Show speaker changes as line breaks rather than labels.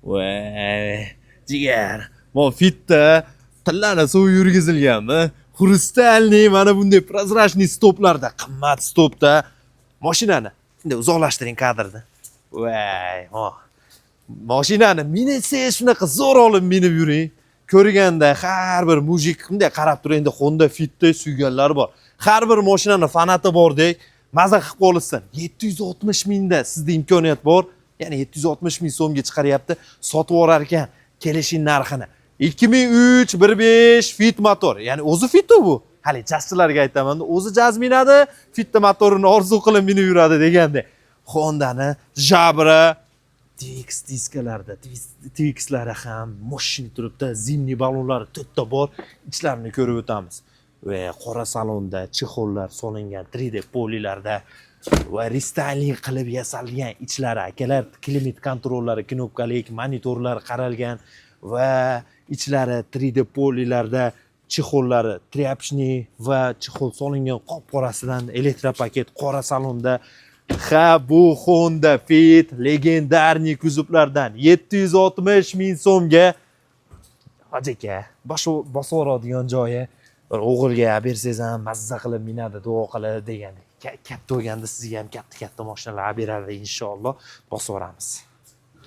Voy, jigar. Bu Fitda tillani suv yurgizilganmi? Xrustalniy mana bunday prozrachniy stoplarda, qimmat stopda mashinani bunday uzoqlashtiring kadrni. Voy, ha. Mashinani minsangiz shunaqa zo'r olib minib yuring. Ko'rganda har bir mujik bunday qarab turing, endi Honda Fitda suyganlar bor. Har bir mashinani fanati bordek, maza qilib qolsin. 760 mingda sizda imkoniyat bor. Ya'ni 760 ming so'mga chiqaryapti, sotib orar ekan kelishing narxini. 2003 1.5 Fit motor. Ya'ni o'zi Fit bu. Hali jazzchilarga aytaman, o'zi jazz minadi, Fitda motorini orzu qilib minib yuradi deganda. Hondani Jabra TX diskalarda, TXlari ham moshina turibdi, zimniy ballonlari to'rtta bor. Ichlarini ko'rib o'tamiz. Va qora salonda chexollar solingan 3D polilarda va restyling qilib yasalgan ichlari, akalar klimat kontrollari, knopkalik monitorlar qaralgan va ichlari 3D polilarda chexollari trapchniy va chexol solingan qop-qorasidan elektropaket qora salonda. Ha, bu Honda Fit legendarniy kuzovlardan 760 ming so'mga hojaka bosib oladigan joyi. Bir o'g'ilga bersangiz ham mazza qilib minadi, duo qiladi deganda. Katta bo'lganda sizga ham katta mashinalar beradi inshaalloh. Bosib olamiz.